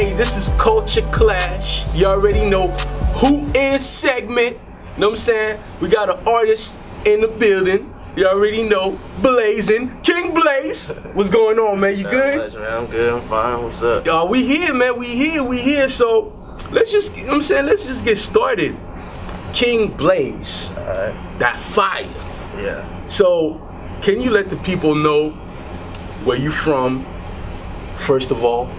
Hey, this is Culture Clash. You already know who is segment. Know what I'm saying? We got an artist in the building. You already know, Blazing, King Blaze. What's going on, man? You good? Man, I'm good. I'm fine. What's up? We here, man. We here. So let's just, you know what I'm saying? Let's just get started. King Blaze, Alright. that fire. Yeah. So, can you let the people know where you from? First of all.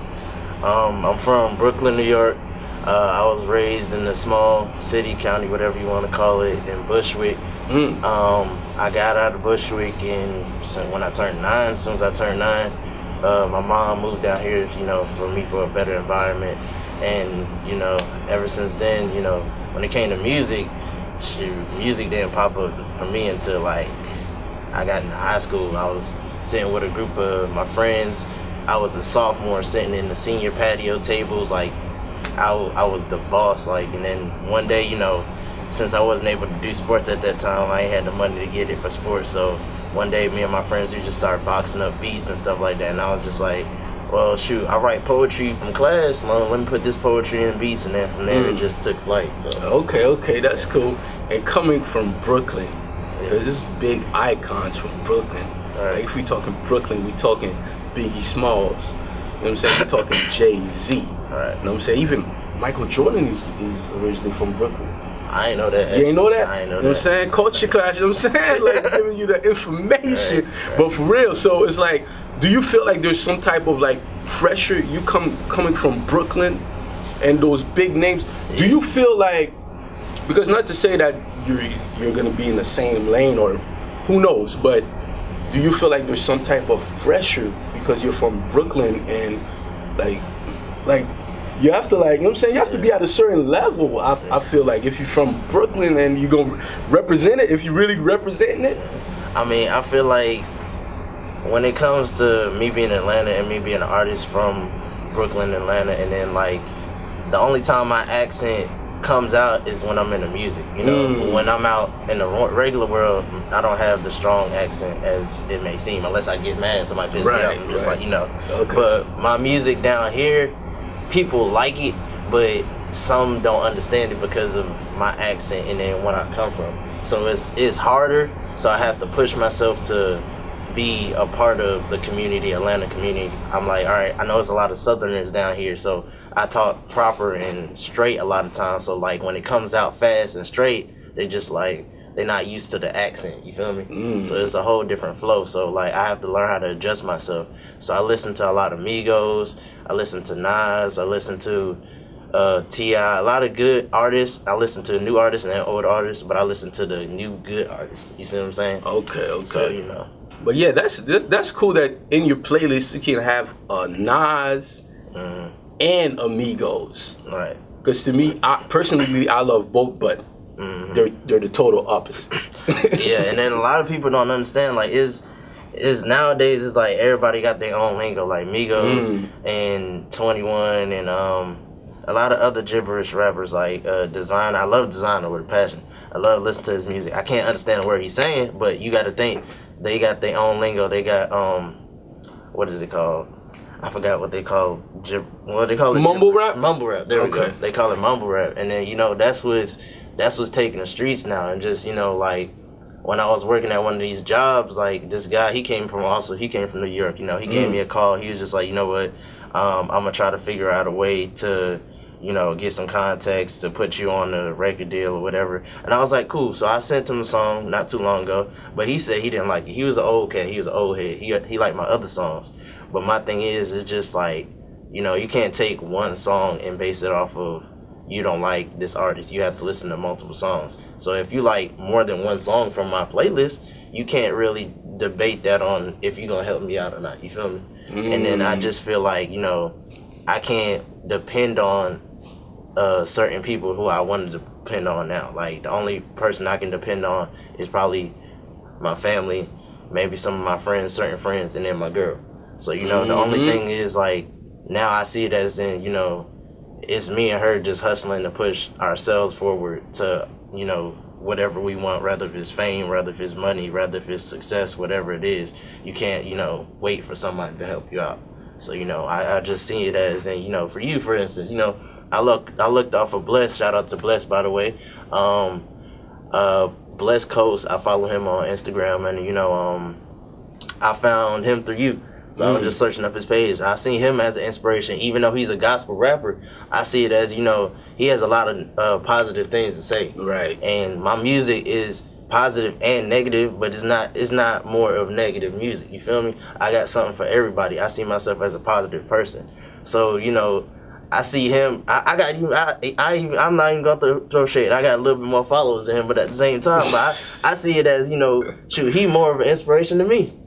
I'm from Brooklyn, New York. I was raised in a small city, county, whatever you want to call it, in Bushwick. I got out of Bushwick when I turned 9. As soon as I turned 9, my mom moved down here, for a better environment. And, ever since then, when it came to music, music didn't pop up for me until, I got into high school. I was sitting with a group of my friends. I was a sophomore sitting in the senior patio tables, I was the boss, and then one day, since I wasn't able to do sports at that time, I ain't had the money to get it for sports, so one day me and my friends, we just started boxing up beats and stuff like that, and I was just like, well, shoot, I write poetry from class, let me put this poetry in beats, and then from there it just took flight, so. Okay, that's cool. And coming from Brooklyn, there's just big icons from Brooklyn. Right. Like if we talking Brooklyn, we talking Biggie Smalls. You know what I'm saying? We're talking Jay-Z. Right. You know what I'm saying? Even Michael Jordan is originally from Brooklyn. I ain't know that. You ain't know that? I ain't know that. You know what I'm saying? Culture Clash, you know what I'm saying? Like giving you the information. Right. But for real, so it's like, do you feel like there's some type of pressure you coming from Brooklyn and those big names? Yeah. Do you feel like, because not to say that you're gonna be in the same lane or who knows, but do you feel like there's some type of pressure because you're from Brooklyn and you have to you know what I'm saying, you have to be at a certain level. I feel like if you're from Brooklyn and you're gonna represent it, if you're really representing it. I mean, I feel like when it comes to me being in Atlanta and me being an artist from Brooklyn, Atlanta, and then the only time my accent comes out is when I'm in the music, When I'm out in the regular world, I don't have the strong accent as it may seem, unless I get mad, somebody piss me off, I'm just Okay. But my music down here, people like it, but some don't understand it because of my accent and then where I come from. So it's harder, so I have to push myself to be a part of the community, Atlanta community. I'm like, all right, I know it's a lot of Southerners down here, so I talk proper and straight a lot of times. So when it comes out fast and straight, they just they're not used to the accent. You feel me? So it's a whole different flow. So I have to learn how to adjust myself. So I listen to a lot of Migos. I listen to Nas. I listen to T.I. A lot of good artists. I listen to new artists and old artists, but I listen to the new good artists. You see what I'm saying? Okay. So But yeah, that's cool that in your playlist you can have Nas and Amigos. Right. Because to me, personally, I love both, but they're the total opposite. Yeah, and then a lot of people don't understand. Is nowadays it's everybody got their own lingo, like Migos and 21 and a lot of other gibberish rappers like Designer. I love Designer with a passion. I love listening to his music. I can't understand what he's saying, but you got to think. They got their own lingo. They got what is it called? I forgot what they call what they call it. Mumble rap. Mumble rap. There we go. They call it mumble rap, and then that's what's taking the streets now. And just when I was working at one of these jobs, this guy, he came from New York. He gave me a call. He was just like, you know what, I'm gonna try to figure out a way to get some contacts to put you on a record deal or whatever. And I was like, cool. So I sent him a song not too long ago, but he said he didn't like it. He was an old cat. He was an old head. He liked my other songs. But my thing is, it's just you can't take one song and base it off of you don't like this artist. You have to listen to multiple songs. So if you like more than one song from my playlist, you can't really debate that on if you're going to help me out or not. You feel me? And then I just feel I can't depend on certain people who I wanted to depend on now. The only person I can depend on is probably my family, maybe some of my friends, certain friends, and then my girl. So the only thing is now I see it as in it's me and her just hustling to push ourselves forward to whatever we want, rather if it's fame, rather if it's money, rather if it's success, whatever it is. You can't wait for somebody to help you out. So, you know, I just see it as, and, you know, for you, for instance, you know, I looked off of Bless. Shout out to Bless, by the way. Bless Coast, I follow him on Instagram, and, you know, I found him through you. So I was just searching up his page. I seen him as an inspiration. Even though he's a gospel rapper, I see it as, you know, he has a lot of positive things to say. Right. And my music is positive and negative, but it's not more of negative music. You feel me? I got something for everybody. I see myself as a positive person. So, you know, I see him. I'm not even gonna throw shade. I got a little bit more followers than him, but at the same time, but I see it as, you know, shoot, he more of an inspiration to me.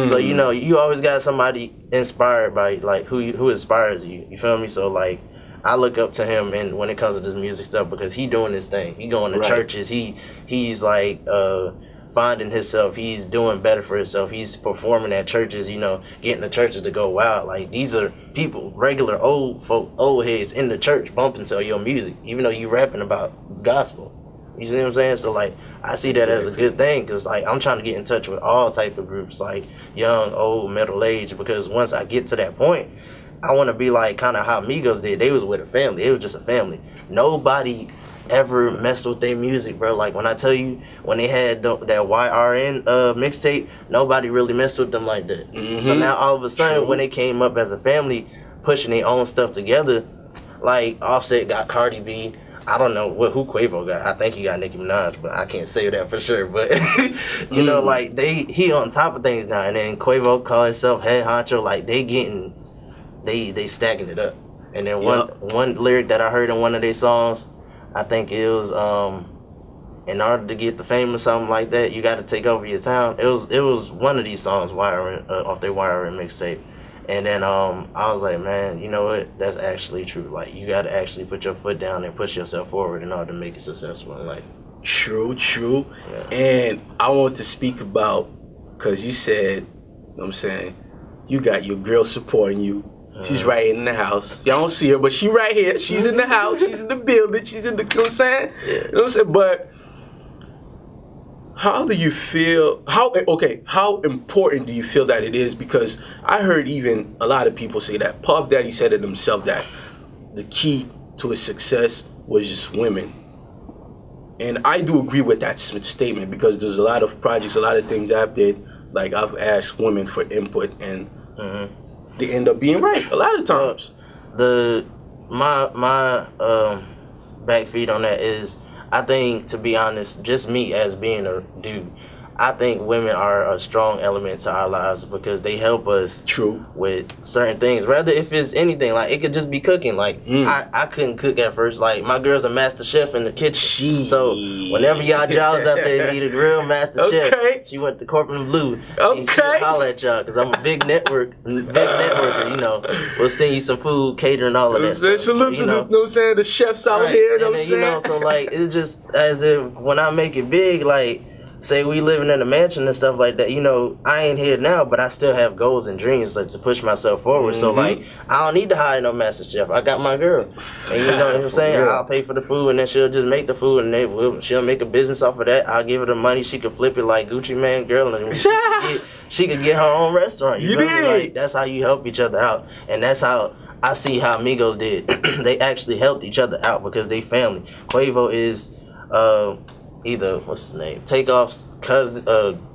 So, you know, you always got somebody inspired by, like, who inspires you. You feel me? So, like, I look up to him, and when it comes to this music stuff, because he doing his thing. He going to churches. He's like finding himself. He's doing better for himself. He's performing at churches. You know, getting the churches to go wild. Like, these are people, regular old folk, old heads in the church bumping to your music, even though you rapping about gospel. You see what I'm saying? So, like, I see that as a good thing, because, like, I'm trying to get in touch with all type of groups, like young, old, middle age, because once I get to that point, I want to be like kind of how Migos did. They was with a family. It was just a family. Nobody ever messed with their music, bro. Like, when I tell you, when they had that YRN mixtape, nobody really messed with them like that. So now all of a sudden, when they came up as a family, pushing their own stuff together, like Offset got Cardi B. I don't know who Quavo got. I think he got Nicki Minaj, but I can't say that for sure. But you know, like, he on top of things now. And then Quavo call himself head honcho. Like, they stacking it up. And then one lyric that I heard in one of their songs, I think it was in order to get the fame or something like that, you got to take over your town. It was one of these songs off their YRN mixtape. And then I was like, man, you know what? That's actually true. Like, you got to actually put your foot down and push yourself forward in order to make it successful in life. True. Yeah. And I want to speak about, because you said, you know what I'm saying, you got your girl supporting you. She's right in the house. Y'all don't see her, but she right here. She's in the house. She's in the building. She's in the, you know what I'm saying? Yeah. You know what I'm saying? But how do you feel, how important do you feel that it is? Because I heard even a lot of people say that. Puff Daddy said it himself, that the key to his success was just women. And I do agree with that statement, because there's a lot of projects, a lot of things I've did, like I've asked women for input, and they end up being right a lot of times. My backfeed on that is, I think, to be honest, just me as being a dude, I think women are a strong element to our lives, because they help us with certain things. Rather, if it's anything, like, it could just be cooking. Like, I couldn't cook at first. Like, my girl's a master chef in the kitchen. So whenever y'all jobs out there need a real master chef, she went to Corporate Blue. She holler at y'all, because I'm a big networker. You know, we'll send you some food, catering, all of that stuff. Salute to the, you know what I'm saying, the chefs out here. You know what I'm saying? You know, so, like, it's just as if when I make it big, like, say we living in a mansion and stuff like that, you know, I ain't here now, but I still have goals and dreams, like, to push myself forward. So, like, I don't need to hire no master chef. I got my girl. And you know what I'm saying? I'll pay for the food, and then she'll just make the food, and she'll make a business off of that. I'll give her the money. She can flip it like Gucci Man girl, and she could get her own restaurant. You know what I mean? Like, that's how you help each other out. And that's how I see how Migos did. They actually helped each other out, because they family. Quavo is either, what's his name, Takeoff's cousin,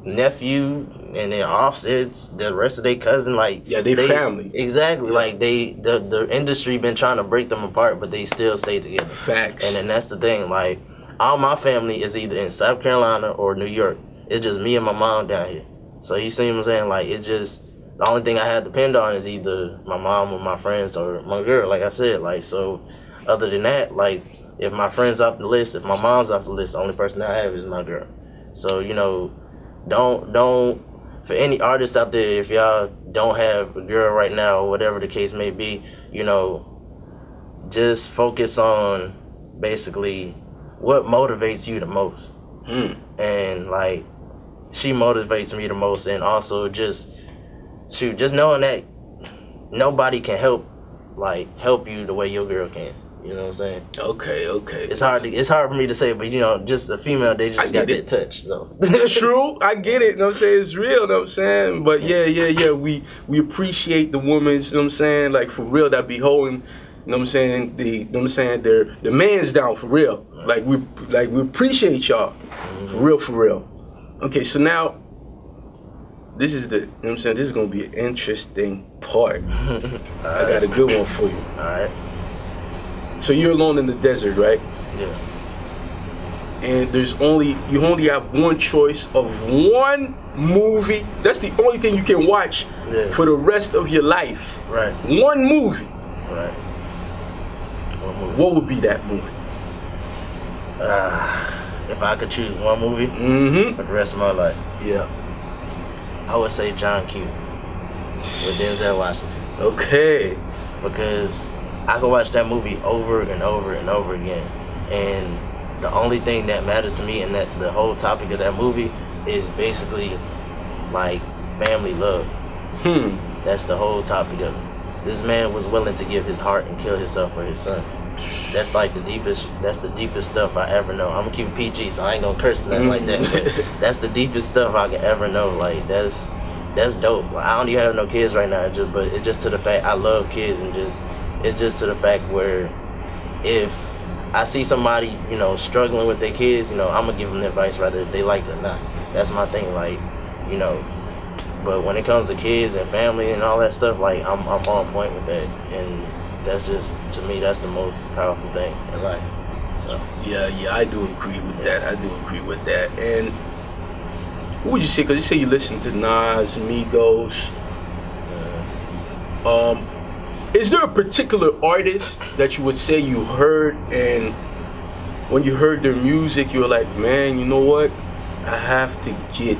nephew, and then Offset's the rest of their cousin. Like, they family. Exactly. Like, the industry been trying to break them apart, but they still stay together. Facts. And then that's the thing. Like, all my family is either in South Carolina or New York. It's just me and my mom down here. So you see what I'm saying? Like, it's just, the only thing I had to depend on is either my mom or my friends or my girl, like I said. Like, so other than that, like, if my friend's off the list, if my mom's off the list, the only person I have is my girl. So, you know, don't, for any artists out there, if y'all don't have a girl right now, or whatever the case may be, you know, just focus on basically what motivates you the most. And, like, she motivates me the most. And also just knowing that nobody can help you the way your girl can. You know what I'm saying? Okay. It's hard for me to say, but you know, just a female, they just got that touch. So true, I get it. You know what I'm saying? It's real. You know what I'm saying? But yeah. We appreciate the women. You know what I'm saying? Like for real, that be holding. You know what I'm saying? You know what I'm saying? The man's down for real. Like we appreciate y'all. For real. Okay, so now this is you know what I'm saying? This is gonna be an interesting part. I got a good one for you. Alright. So you're alone in the desert, right? Yeah. And you only have one choice of one movie. That's the only thing you can watch for the rest of your life. Right. One movie. Right. One movie. What would be that movie? If I could choose one movie for the rest of my life, Yeah. I would say John Q. with Denzel Washington. Okay. Because I could watch that movie over and over and over again, and the only thing that matters to me and that the whole topic of that movie is basically like family love. That's the whole topic of it. This man was willing to give his heart and kill himself for his son. That's like the deepest stuff I ever know. I'm gonna keep it PG, so I ain't gonna curse nothing like that. But that's the deepest stuff I can ever know. Like that's dope. Like, I don't even have no kids right now, but it's just to the fact I love kids, and it's just to the fact where if I see somebody, you know, struggling with their kids, you know, I'm gonna give them advice whether they like it or not. That's my thing, like, you know. But when it comes to kids and family and all that stuff, like I'm on point with that, and that's just, to me, that's the most powerful thing in life. So yeah, I do agree with that. And who would you say? Because you say you listen to Nas, Migos. Is there a particular artist that you would say you heard, and when you heard their music, you were like, man, you know what? I have to get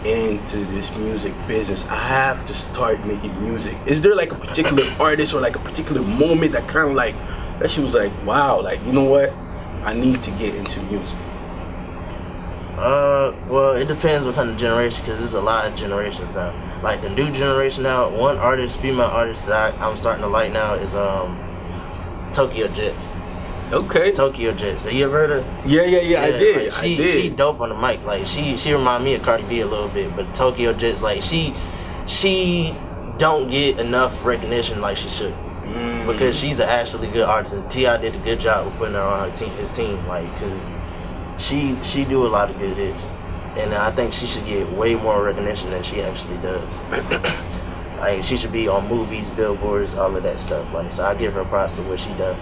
into this music business. I have to start making music. Is there like a particular artist or like a particular moment that kind of like, that she was like, wow, like, you know what? I need to get into music. Well, it depends what kind of generation, because there's a lot of generations now. Like the new generation now, one artist, female artist that I'm starting to like now is Tokyo Jets. Okay. Tokyo Jets. Have you ever heard of? Yeah, I did. Like, she dope on the mic. Like she remind me of Cardi B a little bit, but Tokyo Jets, like she don't get enough recognition like she should, because she's an actually good artist, and T.I. did a good job of putting her on his team, like, cause she do a lot of good hits, and I think she should get way more recognition than she actually does. Like she should be on movies, billboards, all of that stuff. Like, so I give her props for what she done.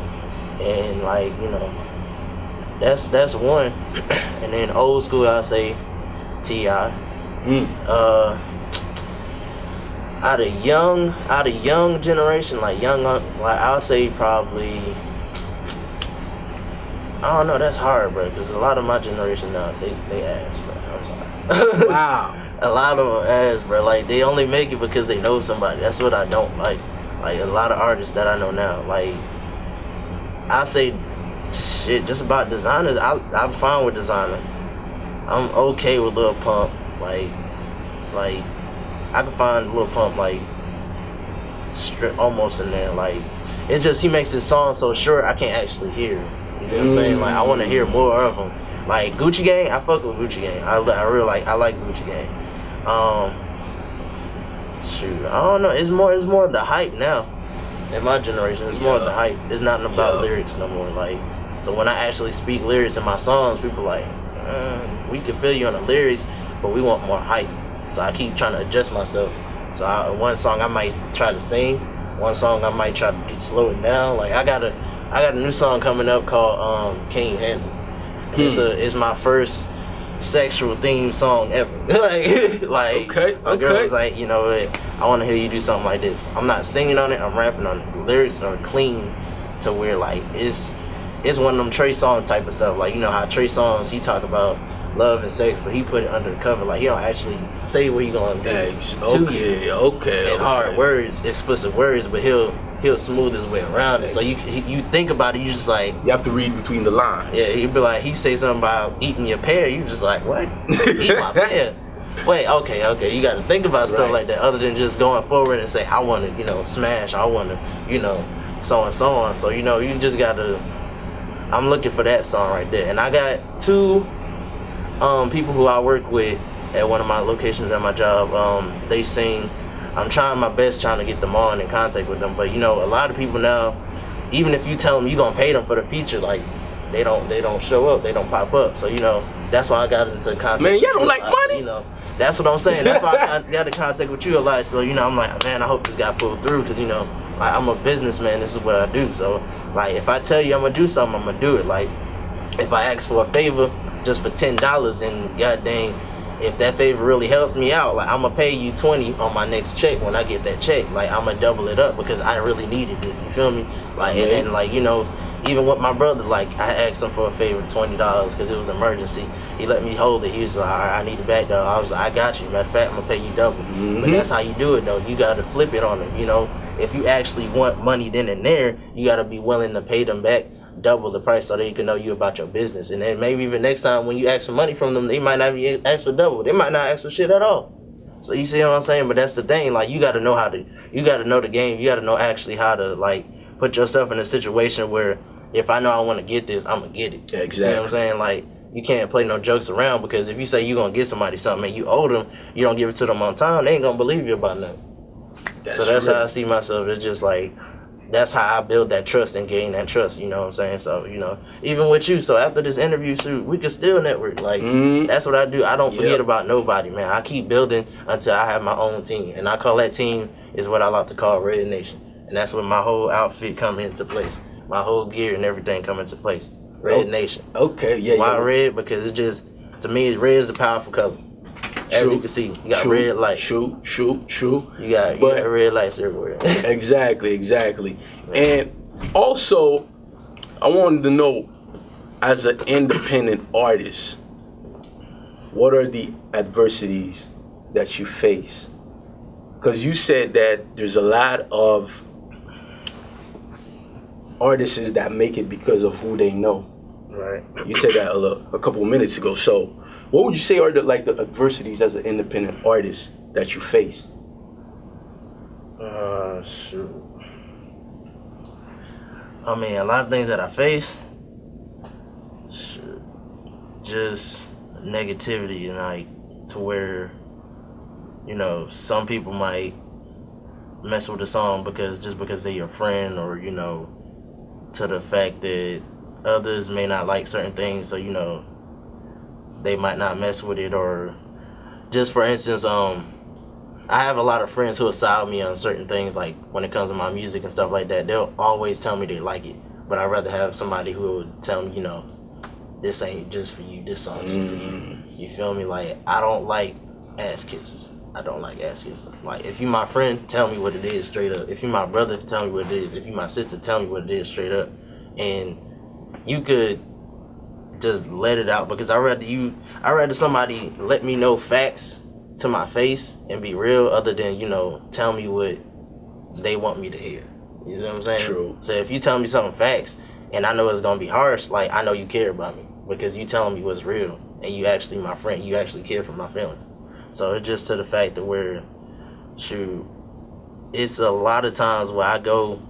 And like, you know, that's one. And then old school, I'll say T.I. Out of young generation, like I'll say probably, I don't know, that's hard, bro, because a lot of my generation now, they ass, bro. I'm sorry. Wow. A lot of them ass, bro. Like, they only make it because they know somebody. That's what I don't like. Like, a lot of artists that I know now, like, I say shit just about designers. I'm fine with designer. I'm okay with Lil Pump. Like I can find Lil Pump like almost in there. Like, it's just he makes his song so short I can't actually hear it. You see what I'm saying? Like, I want to hear more of them. Like Gucci Gang, I fuck with Gucci Gang. I like Gucci Gang. Shoot, I don't know. It's more of the hype now. In my generation, it's more of the hype. It's not about lyrics no more. Like, so when I actually speak lyrics in my songs, people like, we can feel you on the lyrics, but we want more hype. So I keep trying to adjust myself. So one song I might try to sing, one song I might try to slow it down. Like I got a new song coming up called Can You Handle? And it's my first sexual themed song ever. like my girl was like, you know what, I want to hear you do something like this. I'm not singing on it, I'm rapping on it. The lyrics are clean to where like it's one of them Trey Songz type of stuff. Like, you know how Trey Songz, he talk about love and sex, but he put it under the cover. Like, he don't actually say what he gonna do to you. Okay. And hard words, explicit words, but he'll smooth his way around it. So you think about it, you just like, you have to read between the lines. Yeah, he'd be like, he say something about eating your pear, you just like, what? Eat my pear? Wait, okay, you gotta think about stuff like that, other than just going forward and say, I wanna, smash, I wanna, so and so on. So, you know, you just gotta, I'm looking for that song right there. And I got 2 people who I work with at one of my locations at my job. They sing. I'm trying my best trying to get them on in contact with them. But, you know, a lot of people now, even if you tell them you're gonna pay them for the feature, like, they don't show up, they don't pop up. So, you know, that's why I got into contact. Man, y'all don't like money? You know, that's what I'm saying. That's why I got in contact with you a lot. So, you know, I'm like, man, I hope this got pulled through, because, you know, like, I'm a businessman. This is what I do. So, like, if I tell you I'm gonna do something, I'm gonna do it. Like, if I ask for a favor just for $10, and god dang, if that favor really helps me out, like, I'm gonna pay you 20 on my next check when I get that check. Like, I'm gonna double it up because I really needed this. You feel me? Like, and then, like, you know, even with my brother, like, I asked him for a favor, $20, because it was an emergency. He let me hold it. He was like, all right, I need it back, though. I was like, I got you. Matter of fact, I'm gonna pay you double. But that's how you do it, though. You gotta flip it on them. You know, if you actually want money then and there, you gotta be willing to pay them back double the price so they can know you about your business. And then maybe even next time when you ask for money from them, they might not even ask for double. They might not ask for shit at all. So you see what I'm saying? But that's the thing. Like, you gotta know you gotta know the game. You gotta know actually how to, like, put yourself in a situation where if I know I want to get this, I'm gonna get it. Yeah, exactly. You see what I'm saying? Like, you can't play no jokes around, because if you say you gonna get somebody something and you owe them, you don't give it to them on time, they ain't gonna believe you about nothing. So that's how I see myself. It's just like, that's how I build that trust and gain that trust, you know what I'm saying? So, you know, even with you, so after this interview, shoot, we can still network. Like, that's what I do. I don't forget about nobody, man. I keep building until I have my own team. And I call that team is what I like to call Red Nation. And that's when my whole outfit come into place. My whole gear and everything come into place. Red Nation. Okay, yeah. Why red? Because it just, to me, red is a powerful color. As you can see, you got red lights. True. You got red lights everywhere. Exactly. And also, I wanted to know, as an independent artist, what are the adversities that you face? Because you said that there's a lot of artists that make it because of who they know. Right. You said that a couple of minutes ago. So, what would you say are the adversities as an independent artist that you face? Shoot. I mean, a lot of things that I face. Shoot. Just negativity, and like, to where, you know, some people might mess with the song because they're your friend, or, you know, to the fact that others may not like certain things, so, you know, they might not mess with it. Or just for instance, I have a lot of friends who will side me on certain things, like when it comes to my music and stuff like that. They'll always tell me they like it, but I'd rather have somebody who would tell me, you know, this ain't just for you, this song ain't for you. You feel me? Like, I don't like ass kisses. Like, if you my friend, tell me what it is straight up. If you my brother, tell me what it is. If you my sister, tell me what it is straight up. And you could just let it out, because I'd rather somebody let me know facts to my face and be real, other than, you know, tell me what they want me to hear. You know what I'm saying? True. So if you tell me something facts and I know it's gonna be harsh, like, I know you care about me, because you telling me what's real, and you actually my friend, you actually care for my feelings. So it's just to the fact that where, shoot, it's a lot of times where I go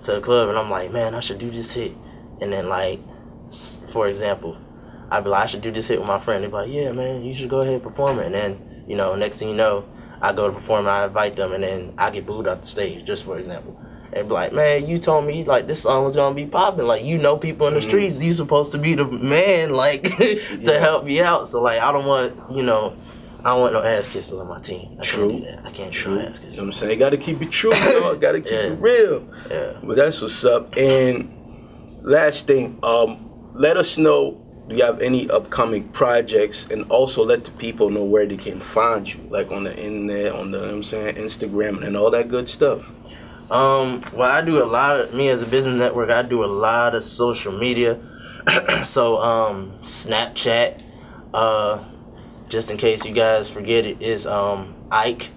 to the club and I'm like, man, I should do this hit, and then, like, for example, I'd be like, I should do this hit with my friend. They'd be like, yeah, man, you should go ahead and perform it. And then, you know, next thing you know, I go to perform, I invite them, and then I get booed off the stage, just for example. And be like, man, you told me, like, this song was gonna be popping. Like, you know people in the streets, you supposed to be the man, like, to help me out. So, like, I don't want no ass kisses on my team. I can't do that. I can't do no ass kisses. You know what I'm saying? Gotta keep it true, dog. Gotta keep it real. Yeah. But that's what's up. And last thing, let us know, do you have any upcoming projects, and also let the people know where they can find you, like on the internet, on the, you know what I'm saying, Instagram and all that good stuff. Well, I do a lot of, me as a business network, I do a lot of social media. So, Snapchat, just in case you guys forget it, is Ike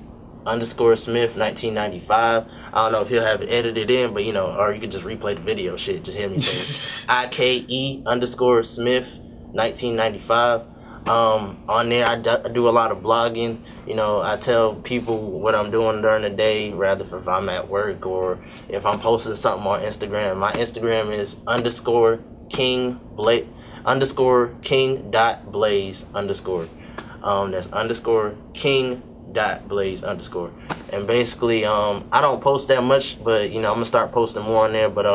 _Smith 1995. I don't know if he'll have it edited in, but, you know, or you could just replay the video. Shit, just hear me say IKE _Smith 1995. On there, I do a lot of blogging. You know, I tell people what I'm doing during the day, rather if I'm at work or if I'm posting something on Instagram. My Instagram is _king.blaze_. That's _king.blaze_. And basically, I don't post that much, but you know, I'm gonna start posting more on there. But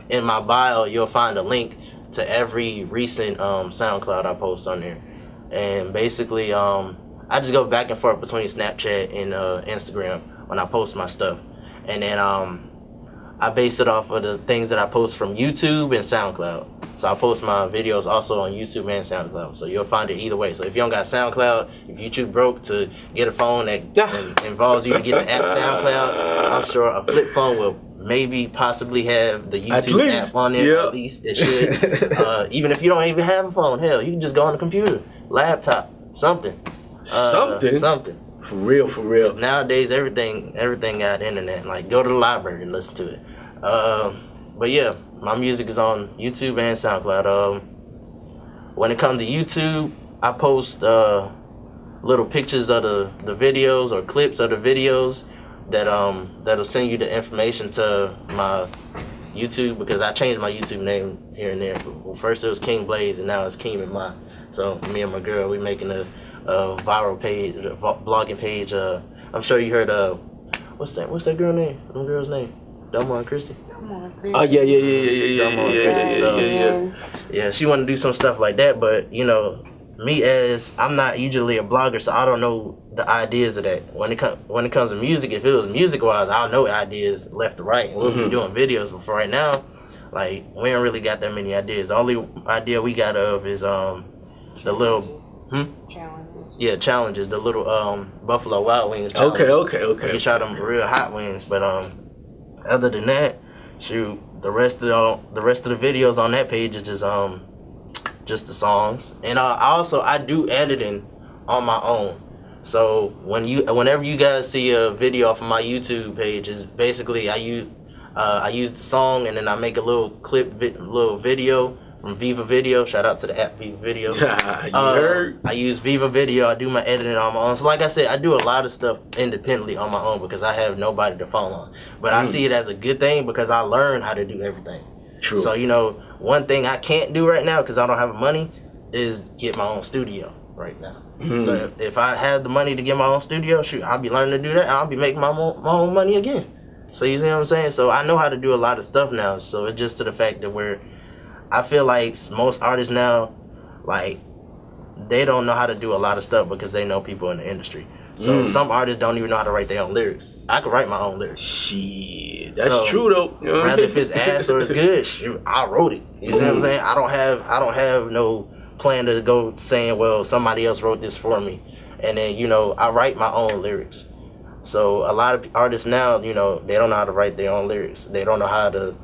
in my bio, you'll find a link to every recent SoundCloud I post on there. And basically, I just go back and forth between Snapchat and Instagram when I post my stuff. And then I base it off of the things that I post from YouTube and SoundCloud. So I post my videos also on YouTube and SoundCloud. So you'll find it either way. So if you don't got SoundCloud, if you too broke to get a phone that involves you to get the app SoundCloud, I'm sure a flip phone will possibly have the YouTube app on there. At least it should. Even if you don't even have a phone, hell, you can just go on the computer, laptop, something. Something. For real. 'Cause nowadays everything got internet. Like go to the library and listen to it. But yeah, my music is on YouTube and SoundCloud. When it comes to YouTube, I post little pictures of the videos or clips of the videos that'll send you the information to my YouTube, because I changed my YouTube name here and there. Well, first it was King Blaze and now it's King and Ma. So me and my girl, we making a viral page, a blogging page. I'm sure you heard what's that girl name? Them girl's name? Delmar and Christy. Oh yeah. Yeah, she wanted to do some stuff like that, but you know, me as I'm not usually a blogger, so I don't know the ideas of that. When it comes to music, if it was music wise, I'll know ideas left to right, and we'll be doing videos. But for right now, like we don't really got that many ideas. The only idea we got of is the little challenges. Yeah, challenges. The little Buffalo Wild Wings challenge. Okay. We try them real hot wings, but other than that, shoot, the rest of the videos on that page is just the songs. And I do editing on my own. So whenever you guys see a video off of my YouTube page, is basically I use the song and then I make a little little video from Viva Video. Shout out to the app Viva Video. I use Viva Video. I do my editing on my own. So like I said, I do a lot of stuff independently on my own because I have nobody to phone on. But I see it as a good thing because I learned how to do everything. True. So you know, one thing I can't do right now because I don't have money is get my own studio right now. So if I had the money to get my own studio, shoot, I'll be learning to do that. I'll be making my own money again. So you see what I'm saying? So I know how to do a lot of stuff now. So it's just to the fact that where I feel like most artists now, like, they don't know how to do a lot of stuff because they know people in the industry. So some artists don't even know how to write their own lyrics. I can write my own lyrics. Shit, that's true though. You know? Rather if it's ass or it's good, shoot, I wrote it. You see what I'm saying? I don't have no plan to go saying, well, somebody else wrote this for me. And then, you know, I write my own lyrics. So a lot of artists now, you know, they don't know how to write their own lyrics. They don't know how to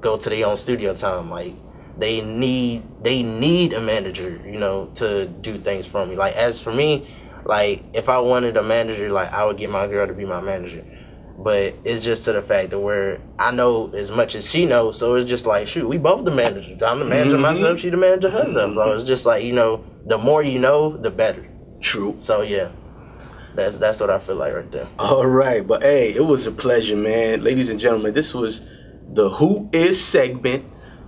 go to their own studio time. Like they need a manager, you know, to do things for me. Like as for me, like if I wanted a manager, like I would get my girl to be my manager. But it's just to the fact that where I know as much as she knows, so it's just like, shoot, we both the managers. I'm the manager myself, she the manager herself. So it's just like, you know, the more you know, the better. True. So yeah. That's what I feel like right there. All right, but hey, it was a pleasure, man. Ladies and gentlemen, this was the Who Is segment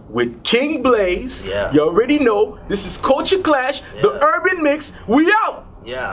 with King Blaze. Yeah. You already know, this is Culture Clash, the Urban Mix. We out! Yeah.